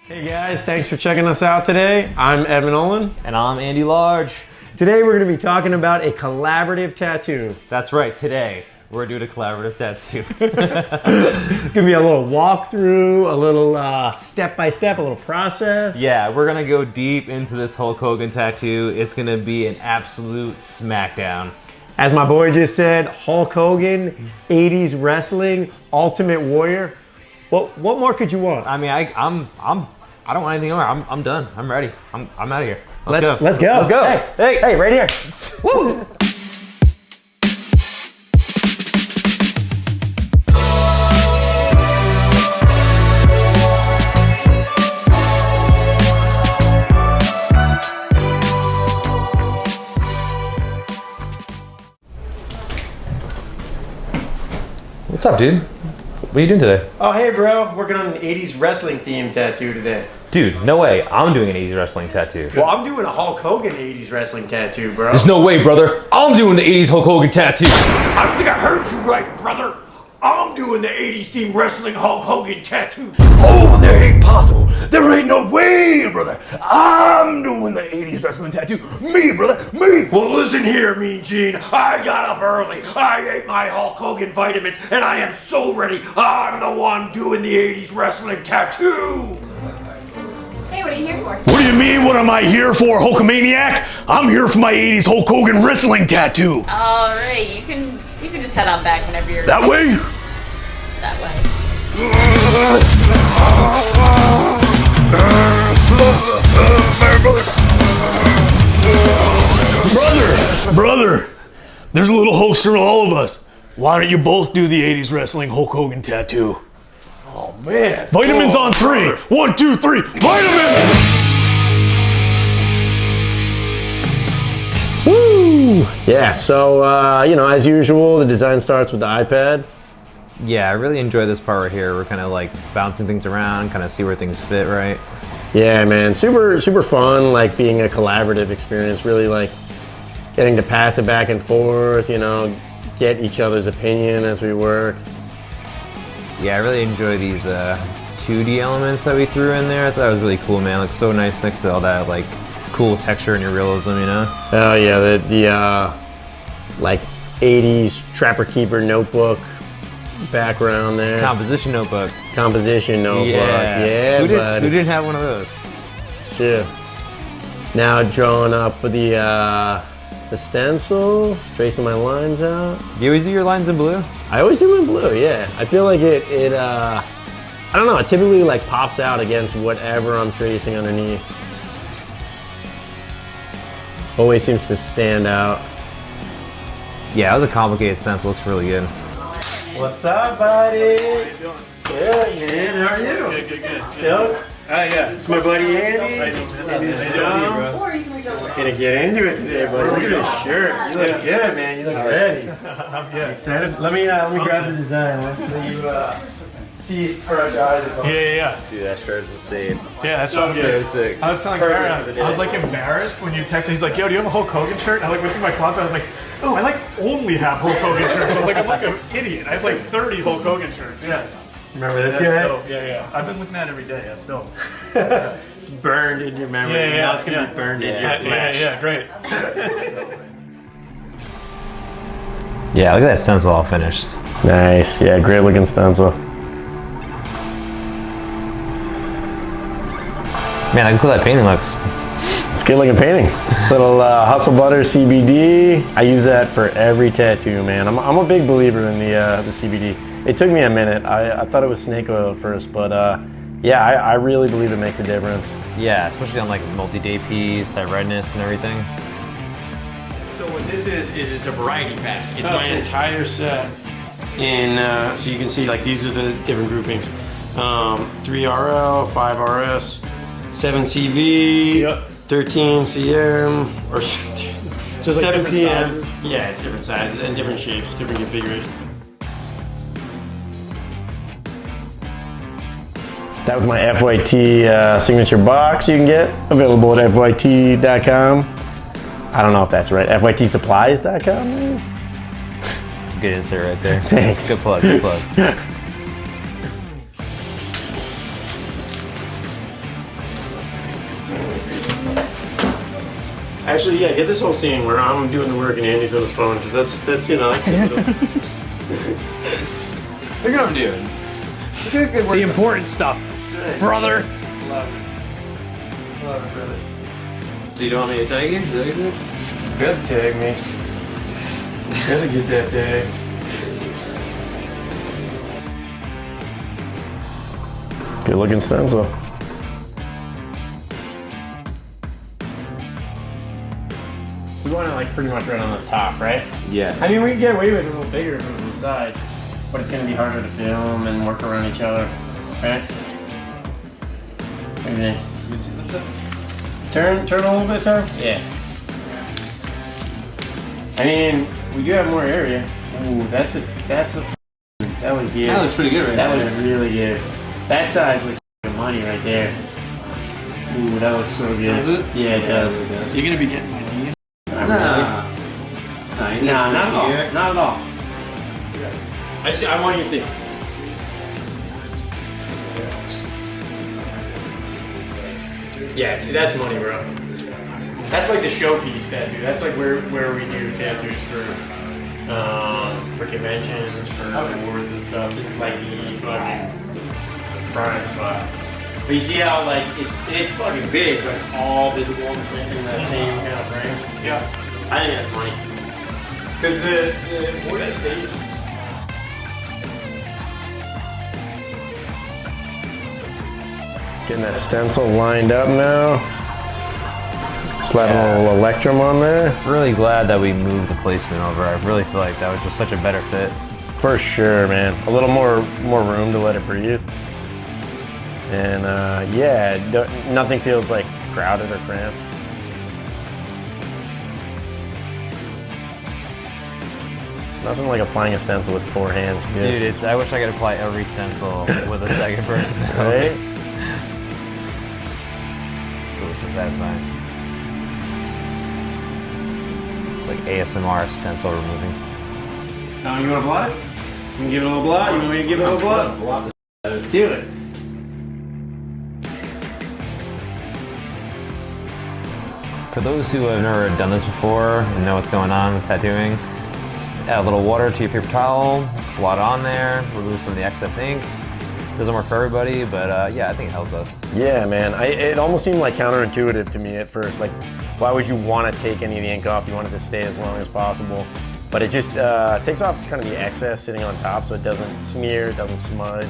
Hey guys, thanks for checking us out today. I'm Evan Olin. And I'm Andy Large. Today we're going to be talking about a collaborative tattoo. That's right, today we're doing a collaborative tattoo. It's going to be a little walkthrough, a little step-by-step, a little process. Yeah, we're going to go deep into this Hulk Hogan tattoo. It's going to be an absolute smackdown. As my boy just said, Hulk Hogan, 80s wrestling, Ultimate Warrior. What more could you want? I mean, I don't want anything more. I'm done. I'm ready. I'm out of here. Let's go. Let's go. Let's go. Hey, right here. Woo! What's up, dude? What are you doing today? Oh, hey, bro. Working on an 80s wrestling theme tattoo today. Dude, no way. I'm doing an 80s wrestling tattoo. Well, I'm doing a Hulk Hogan 80s wrestling tattoo, bro. There's no way, brother. I'm doing the 80s Hulk Hogan tattoo. I don't think I heard you right, brother. I'm doing the 80s themed wrestling Hulk Hogan tattoo. Oh, that ain't possible. There ain't no way, brother. I'm doing the 80s wrestling tattoo. Me, brother, me. Well, listen here, Mean Gene. I got up early. I ate my Hulk Hogan vitamins, and I am so ready. I'm the one doing the 80s wrestling tattoo. Hey, what are you here for? What do you mean, what am I here for, Hulkamaniac? I'm here for my 80s Hulk Hogan wrestling tattoo. All right, you can just head on back whenever you're That way? that way. Brother, there's a little Hulkster in all of us. Why don't you both do the 80s wrestling Hulk Hogan tattoo? Oh, man. Vitamins on 3. 1, 2, 3. Vitamins! Woo! Yeah, so, as usual, the design starts with the iPad. Yeah, I really enjoy this part right here. We're kind of like bouncing things around, kind of see where things fit, right? Yeah, man, super fun, like being a collaborative experience, really like getting to pass it back and forth, get each other's opinion as we work. Yeah, I really enjoy these 2D elements that we threw in there. I thought it was really cool, man. It looks so nice next to all that like cool texture and your realism, Oh yeah, the like 80s Trapper Keeper notebook background there. Composition notebook. Composition notebook. Yeah, who buddy. didn't have one of those? Sure. Now drawing up the stencil, tracing my lines out. Do you always do your lines in blue? I always do it in blue, yeah. I feel like it I don't know, it typically like pops out against whatever I'm tracing underneath. Always seems to stand out. Yeah, that was a complicated stencil. Looks really good. What's up, buddy? Good, man. How are you? Good. Still? Yeah. It's my buddy Andy. How you doing, man? And his Tom. Or you can reach over. Gonna get into it today, buddy. Look at this shirt. You look good, man. You look ready. Yeah. Excited? Let me grab the design. Let you feast for our guys. Yeah. Dude, that shirt's insane. Yeah, that's so So sick. I was telling Karen, I was like embarrassed when you texted. He's like, "Yo, do you have a Hulk Hogan shirt?" I like went through my closet. I was like, "Oh, I like only have Hulk Hogan shirts." I was like, "I'm like an idiot. I have like 30 Hulk Hogan shirts." Yeah. Remember this That's guy? dope. Yeah. I've been looking at it every day. That's dope. It's burned in your memory. Yeah. Now it's gonna be burned in your flesh. Yeah. Great. Yeah, look at that stencil all finished. Nice. Yeah, great looking stencil. Man, look how cool that painting looks. It's good looking painting. Little Hustle Butter CBD. I use that for every tattoo, man. I'm a big believer in the CBD. It took me a minute. I thought it was snake oil at first, but yeah, I really believe it makes a difference. Yeah, especially on like multi-day piece, that redness and everything. So what this is a variety pack. It's my entire set. And so you can see like these are the different groupings. 3RL, 5RS, 7CV, 13 CM, or Just like 7 different CM. sizes? Yeah, it's different sizes and different shapes, different configurations. That was my FYT signature box you can get, available at FYT.com. I don't know if that's right, FYTsupplies.com maybe? It's a good insert right there. Thanks. Good plug. Actually, yeah, get this whole scene where I'm doing the work and Andy's on his phone, because that's you know. That's Look at what I'm doing. Look at good work. The important stuff, brother. Love it. Love it, brother. So you don't want me to tag you? Is that good? Good tag me. Gotta get that tag. Good looking stencil. We want it like pretty much right on the top, right? Yeah. I mean, we can get away with it a little bigger if it was inside, but it's gonna be harder to film and work around each other, right? What do you think? You see this? Turn a little bit, Tom? Yeah. I mean, we do have more area. Ooh, that was good. That looks pretty good right That now. was really good. That size looks like money right there. Ooh, that looks so good. Does it? Yeah, it does. You're gonna be getting my knee. Not really. Nah, not at all. Not at all. I want you to see. Yeah, see, that's money, bro. That's like the showpiece tattoo. That's like where we do tattoos for conventions, for awards and stuff. This is like the fucking prime spot. But you see how like it's fucking big, but it's all visible in that same kind of frame. Yeah, I think that's money. Because the important stays is Getting that stencil lined up now. Slapping a little electrum on there. Really glad that we moved the placement over. I really feel like that was just such a better fit. For sure, man. A little more room to let it breathe. And yeah, nothing feels like crowded or cramped. Nothing like applying a stencil with 4 hands, dude. Dude, I wish I could apply every stencil with a second person. Right? Ooh, so satisfying. It's like ASMR stencil removing. Now you want to blot it? You can give it a little blot? You want me to give it a little blot? Do it. For those who have never done this before and know what's going on with tattooing, just add a little water to your paper towel, blot on there, remove some of the excess ink. Doesn't work for everybody, but yeah, I think it helps us. Yeah, man. It almost seemed like counterintuitive to me at first. Like, why would you want to take any of the ink off? You want it to stay as long as possible. But it just takes off kind of the excess sitting on top so it doesn't smear, it doesn't smudge.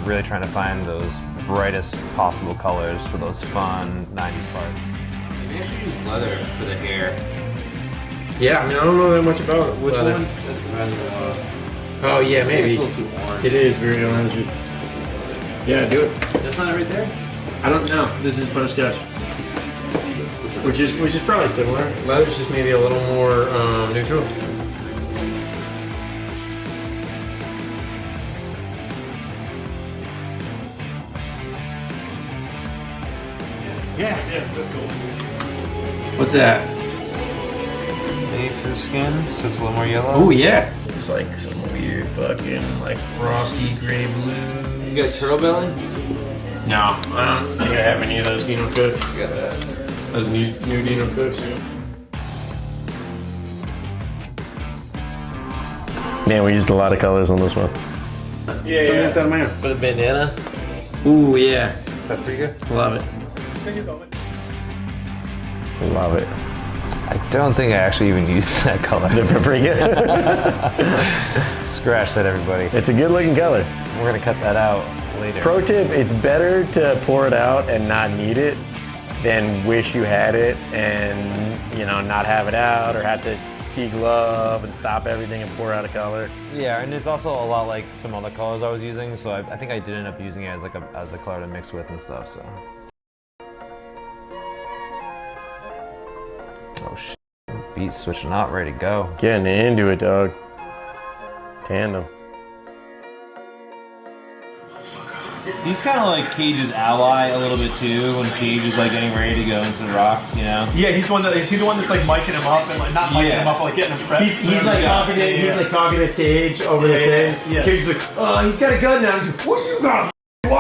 Really trying to find those brightest possible colors for those fun 90s parts. Maybe I should use leather for the hair. Yeah, I mean, I don't know that much about it. Which Leather. one? Oh, yeah, It's maybe. a little too orange. It is very orangey. Yeah, do it. That's not it right there? I don't know. This is butterscotch. Which is probably similar. Leather's just maybe a little more neutral. Yeah, that's cool. What's that? Maybe for the skin, so it's a little more yellow. Oh yeah. It's like some weird fucking like frosty gray blue. You got turtle belly? No, I don't think I have any of those Dino Cooks. You got that. Those new Dino Cooks. Man, we used a lot of colors on this one. Yeah, yeah. Inside of my hand. For the bandana? Ooh yeah. That's pretty good. Love it. Love it. I don't think I actually even used that color. The paprika. Scratch that, everybody. It's a good looking color. We're gonna cut that out later. Pro tip, it's better to pour it out and not need it than wish you had it and, you know, not have it out or have to de-glove and stop everything and pour out a color. Yeah, and it's also a lot like some other colors I was using, so I think I did end up using it as like as a color to mix with and stuff. So. Oh shit! Beat switching out, ready to go. Getting into it, dog. Tandem. He's kind of like Cage's ally a little bit too, when Cage is like getting ready to go into the Rock, you know? Yeah, is he the one that's like micing him up and like not micing Yeah. him up, but like getting him prepped? He's like talking to he's like talking to Cage over the thing. yeah. Cage's like, he's got a gun now. He's like, what do you got?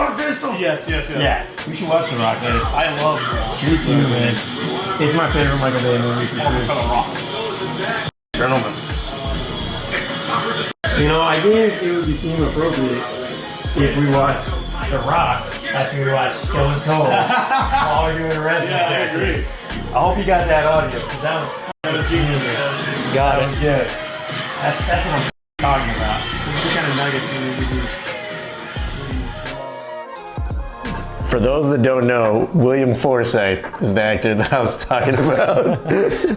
water pistol? Yes. Yeah. We should watch The Rock later. I love The Rock. Me too, man. It's my favorite Michael Bay movie for For sure. The Rock. Gentlemen. You know, I think it would be theme appropriate if we watched The Rock after we watched Stone Cold while we're doing a wrestling Yeah, I agree. I hope you got that audio, because that was genius. Got That it. was good. That's what I'm talking about. This is the kind of nuggets we do. For those that don't know, William Forsythe is the actor that I was talking about.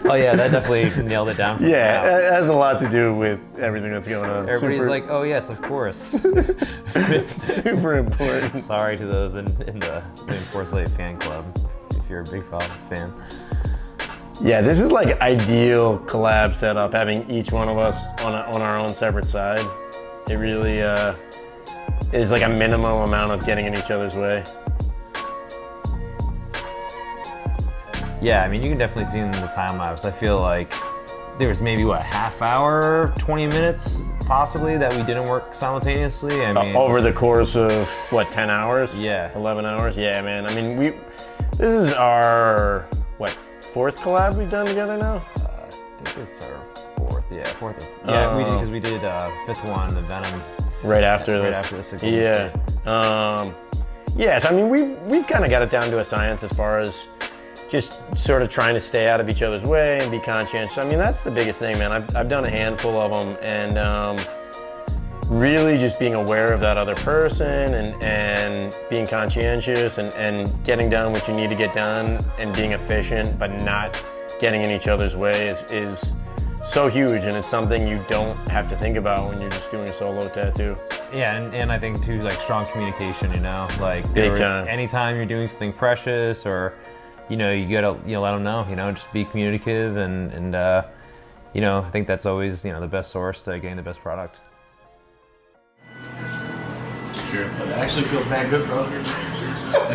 Oh yeah, that definitely nailed it down. Yeah, it has a lot to do with everything that's going on. Everybody's like, oh yes, of course. super important. Sorry to those in the William Forsythe fan club, if you're a big fan. Yeah, this is like ideal collab setup, having each one of us on our own separate side. It really is like a minimum amount of getting in each other's way. Yeah, I mean, you can definitely see in the time lapse. I feel like there was maybe what, half hour, 20 minutes possibly that we didn't work simultaneously. I mean, Over the course of what, 10 hours? Yeah. 11 hours? Yeah, man. I mean, this is our fourth collab we've done together now? I think it's our fourth. Yeah, Yeah, we did, because we did fifth one, the Venom. Right after Right this. after this. Yeah. Yeah, so I mean, we've kind of got it down to a science as far as just sort of trying to stay out of each other's way and be conscientious. I mean, that's the biggest thing, man. I've done a handful of them, and really just being aware of that other person and being conscientious and getting done what you need to get done and being efficient, but not getting in each other's way is so huge, and it's something you don't have to think about when you're just doing a solo tattoo. Yeah, and I think too, like strong communication, you know? Like, Big time. Anytime you're doing something precious or, you know, you gotta, let them know, just be communicative and I think that's always, the best source to getting the best product. Sure. But it actually feels bad good, bro. It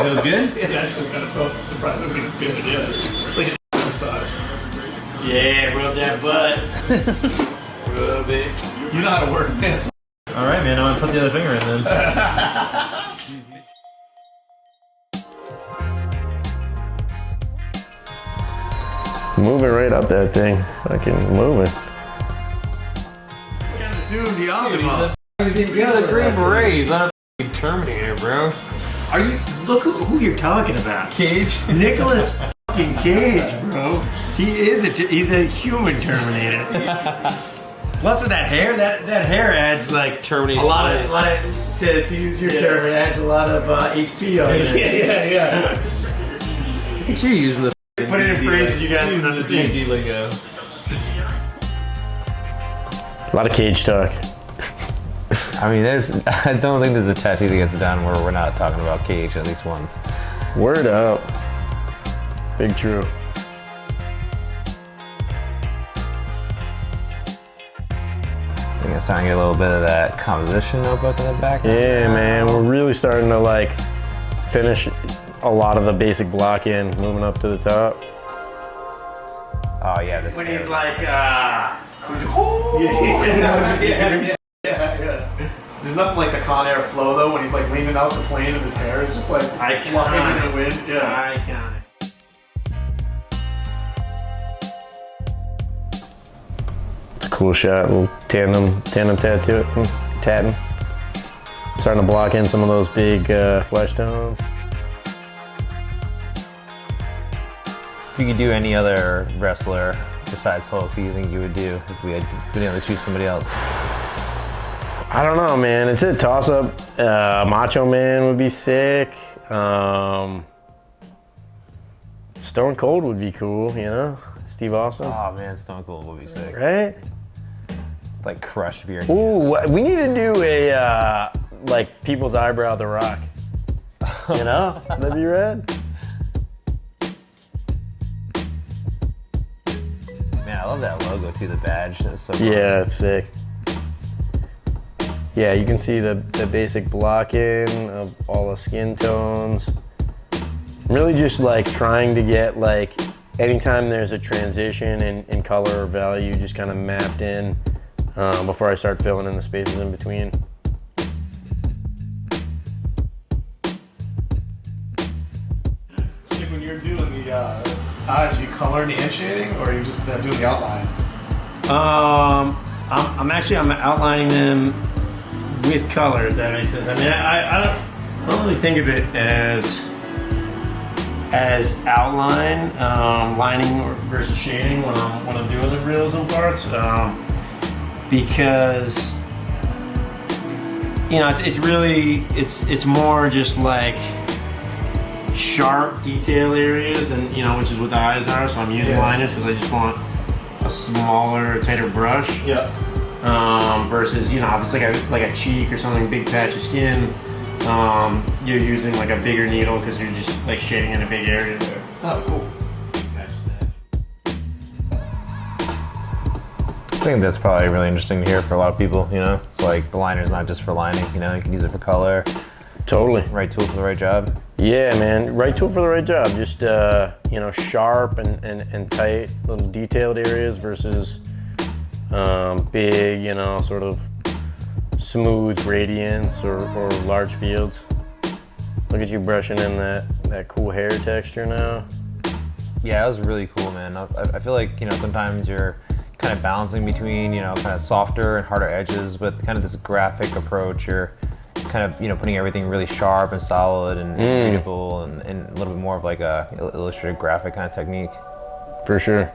feels good? It actually kind of felt surprisingly good. Yeah. Like a massage. Yeah, rub that butt. Rub it. You know how to work, man. All right, man. I'm gonna put the other finger in then. Moving right up that thing. Fucking moving. It's kind of assumed the optimal. The Green Berets, not a Terminator, bro. Are you? Look who you're talking about. Cage. Nicholas fucking Cage, bro. He's a human Terminator. Plus with that hair, that hair adds like Terminator. a lot of to use your term, it adds a lot of HP on it. Yeah. Make sure you're using the Put it in phrases you guys can understand. D lingo. A lot of Cage talk. I mean, I don't think there's a tattoo that gets done where we're not talking about Cage at least once. Word up. Big true. I think it's starting to get a little bit of that composition notebook in the back. Yeah, man, we're really starting to like finish a lot of the basic block in, moving up to the top. Oh yeah, this. When hair. he's like, There's nothing like the Con Air flow though, when he's like leaning out the plane and his hair is just like fluffing in the wind. Yeah. iconic. It's a cool shot, a little tandem tattoo, tatting. Starting to block in some of those big flesh tones. If you could do any other wrestler besides Hulk, who do you think you would do if we had been able to choose somebody else? I don't know, man. It's a toss-up. Macho Man would be sick. Stone Cold would be cool, Steve Austin. Oh man, Stone Cold would be sick. Right? Like crushed beer. Ooh, we need to do a, like, people's eyebrow The Rock. That'd be rad. Man, I love that logo too, the badge. That's so cool. Yeah, it's sick. Yeah, you can see the basic blocking of all the skin tones. I'm really just like trying to get like anytime there's a transition in color or value just kind of mapped in before I start filling in the spaces in between. eyes? Are you coloring and shading, or are you just doing the outline? I'm outlining them with color, if that makes sense. I mean, I don't really think of it as outline, lining versus shading when I'm doing the realism parts, because you know it's more just like sharp detail areas, and you know, which is what the eyes are. So I'm using liners because I just want a smaller, tighter brush. Yeah. Versus, you know, if it's like a cheek or something, big patch of skin, you're using like a bigger needle because you're just like shading in a big area there. Oh, cool. I think that's probably really interesting to hear for a lot of people, you know? It's like the liner's not just for lining, you know? You can use it for color. Totally. Right tool for the right job. Yeah, man. Right tool for the right job. Just, you know, sharp and tight little detailed areas versus big, you know, sort of smooth gradients or large fields. Look at you brushing in that cool hair texture now. Yeah, that was really cool, man. I feel like, you know, sometimes you're kind of balancing between, you know, kind of softer and harder edges with kind of this graphic approach. You're kind of, you know, putting everything really sharp and solid and beautiful and a little bit more of like a illustrative graphic kind of technique. For sure.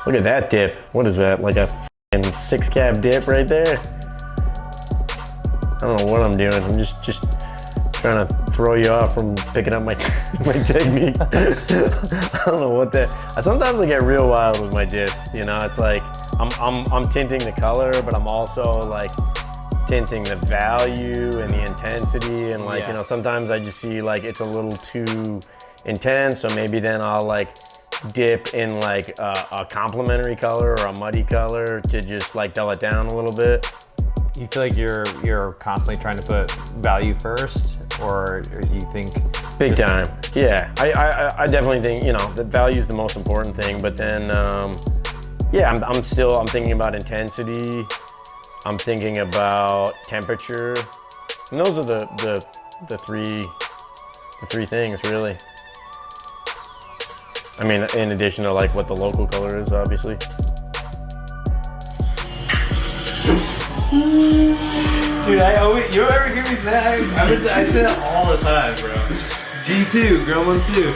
Look at that dip. What is that? Like a f***ing 6-cap dip right there? I don't know what I'm doing. I'm just trying to throw you off from picking up my technique. I don't know what that. Sometimes I get real wild with my dips. You know, it's like I'm tinting the color, but I'm also like tinting the value and the intensity, and like you know, sometimes I just see like it's a little too intense, so maybe then I'll like dip in like a complementary color or a muddy color to just like dull it down a little bit. You feel like you're constantly trying to put value first, or you think big time? Yeah, I definitely think, you know, the value is the most important thing, but then yeah, I'm thinking about intensity. I'm thinking about temperature, and those are the three things really. I mean, in addition to like what the local color is, obviously. Dude, you ever hear me say I say that all the time, bro. G2, girl ones too.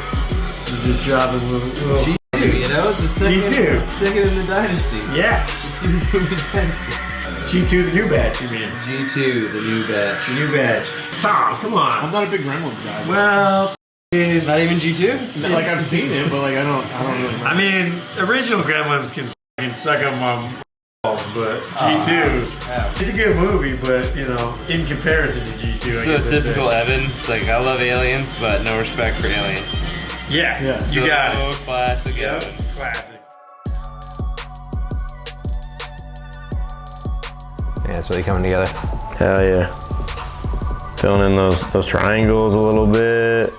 Just dropping little G2, you know, it's the G2. second in the dynasty. Yeah. G2 in the dynasty. G2, the new batch, you mean? G2, the new batch. The new batch. Tom, come on. I'm not a big Gremlins guy. Well, Not even G2? like I've seen it, but like I don't really remember. I mean, original Gremlins can f***ing suck up my balls, but G2, it's a good movie, but you know, in comparison to G2, So typical Evan. It's like, I love aliens, but no respect for aliens. Yeah, Yeah. you got it. So classic Evan. Classic. yeah, it's really coming together. Hell yeah. Filling in those triangles a little bit.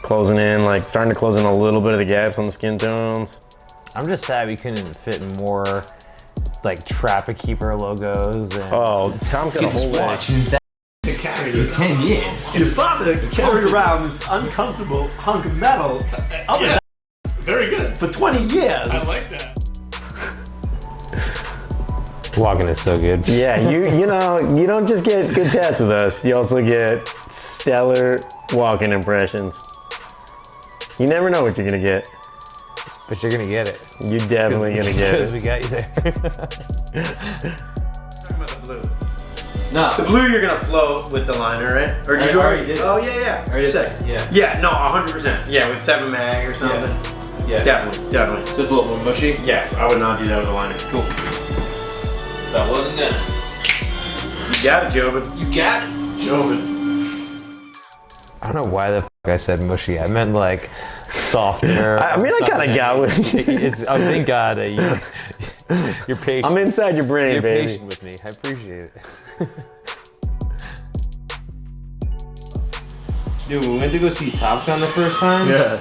Closing in, like starting to close in a little bit of the gaps on the skin tones. I'm just sad we couldn't fit more like traffic keeper logos and Oh, Tom's got a whole list. To carry 10 years. Your father carried around this uncomfortable hunk of metal up Yeah. Very good. for 20 years. I like that. walking is so good. Yeah, you know, you don't just get good tats with us. You also get stellar walking impressions. You never know what you're gonna get. But you're gonna get it. You're definitely gonna get Because it. we got you there. Talking about the blue. No. The blue you're gonna float with the liner, right? Or did I you already did. Oh yeah. Already did. Sick. Yeah. Yeah, no, 100%. Yeah, with 7 mag or something. Yeah. Definitely. So it's a little more mushy? Yes, I would not do that with a liner. Cool. So I wasn't gonna. You got it, Jobin. You got it. Jobin. I don't know why the f I said mushy. I meant like softer. I mean, I kind of got with you. Oh, thank God that you're patient. I'm inside your brain, You're baby. patient with me. I appreciate it. Dude, when we went to go see Top Gun the first time, Yeah.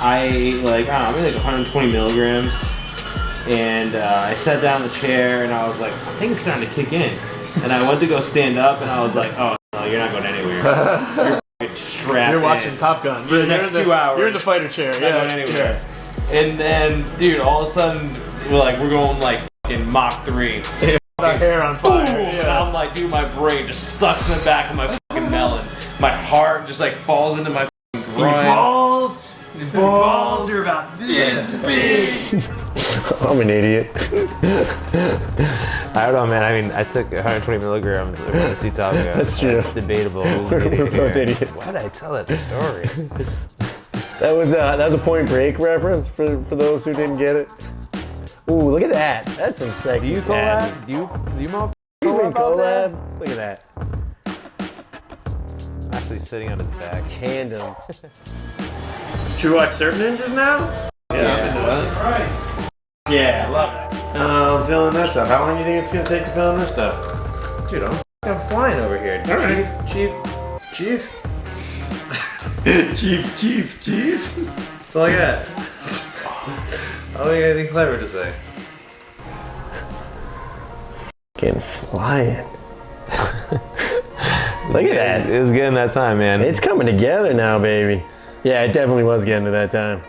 I ate like, I don't know, maybe like 120 milligrams. And I sat down in the chair and I was like, I think it's starting to kick in. And I went to go stand up and I was like, oh, no, you're not going anywhere. You're f***ing strapped You're watching in Top Gun. for the next 2 hours. You're in the fighter chair. Not Yeah. going anywhere. And then, dude, all of a sudden, we're going like fucking Mach 3. Our hair on Boom! fire. And Yeah. I'm like, dude, my brain just sucks in the back of my fucking melon. My heart just like falls into my fucking groin. Balls are about this big. I'm an idiot. I don't know, man. I mean, I took 120 milligrams to see Top Gun. That's true. It's debatable. Who's We're an idiot both here. idiots. Why did I tell that story? That was a Point Break reference for those who didn't get it. Ooh, look at that. That's some sexy. Do you tat. collab? Do you motherfucker Even collab out collab? Look at that. there? Actually sitting on his back. Tandem. Should we watch Surf Ninjas now? Yeah, I love it. I'm filling that stuff. How long do you think it's gonna take to film this stuff? Dude, I'm flying over here. All right. Chief. Chief. That's all I got. I don't think anything clever to say. Getting flying. Look at that. It was getting that time, man. It's coming together now, baby. Yeah, it definitely was getting to that time.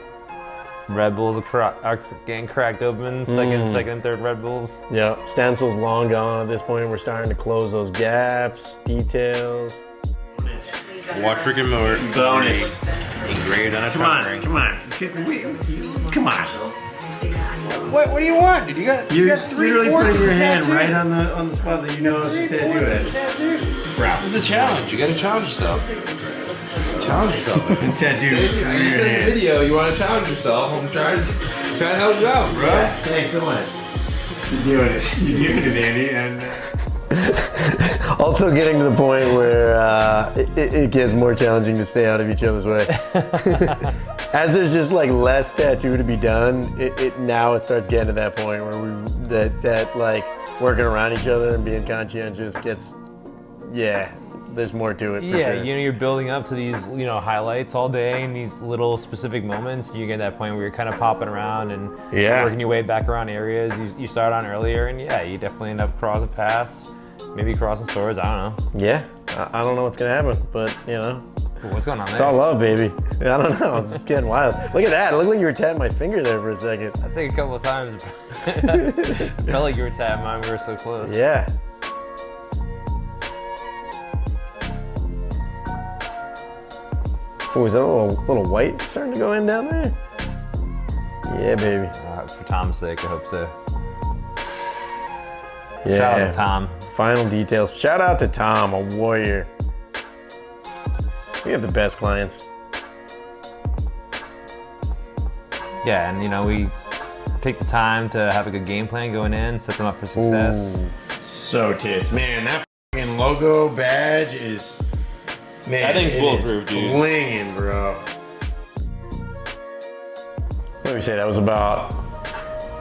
Red Bulls are getting cracked open. Second and third Red Bulls. Yep, stencil's long gone at this point. We're starting to close those gaps, details. Watch freaking more. Bonus. Engraved on a Come on. Come on. What do you want, dude? You got literally putting your hand right on the spot that you know is to do it. This is a challenge. You gotta challenge yourself. Challenge yourself. Tattoo. You said in the video you want to challenge yourself. I'm trying to help you out, bro. Yeah, thanks so much. You're doing it, Andy, and Also getting to the point where it gets more challenging to stay out of each other's way. As there's just like less tattoo to be done, now it starts getting to that point where that like working around each other and being conscientious gets, there's more to it. For Yeah, sure. you're building up to these, highlights all day and these little specific moments. You get that point where you're kind of popping around and working your way back around areas you started on earlier, and you definitely end up crossing paths, maybe crossing swords. I don't know. Yeah, I don't know what's gonna happen, but What's going on there? it's all love, baby. I don't know, it's just getting wild. Look at that, it looked like you were tapping my finger there for a second. I think a couple of times felt like you were tapping mine. We were so close. Yeah. Oh, is that a little white starting to go in down there? Yeah, baby. For Tom's sake, I hope so. Yeah. Shout out to Tom. Final details. Shout out to Tom, a warrior. We have the best clients. Yeah, and we take the time to have a good game plan going in, set them up for success. Ooh. so tits, man. That fucking logo badge is, man. That thing's it bulletproof, is dude. Blinging, bro. Let me say that was about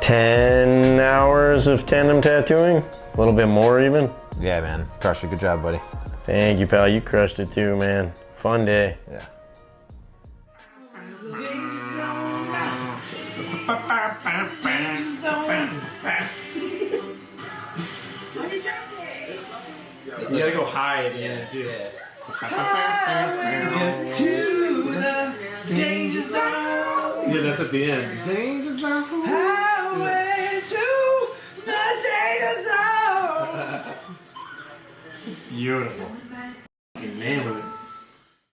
10 hours of tandem tattooing. A little bit more even. Yeah, man. Crushed it. Good job, buddy. Thank you, pal. You crushed it too, man. Fun day. Yeah. You gotta go high at the end, too. To the danger zone. Yeah, that's at the end. Danger zone. Highway to the danger zone. Beautiful. Man with it.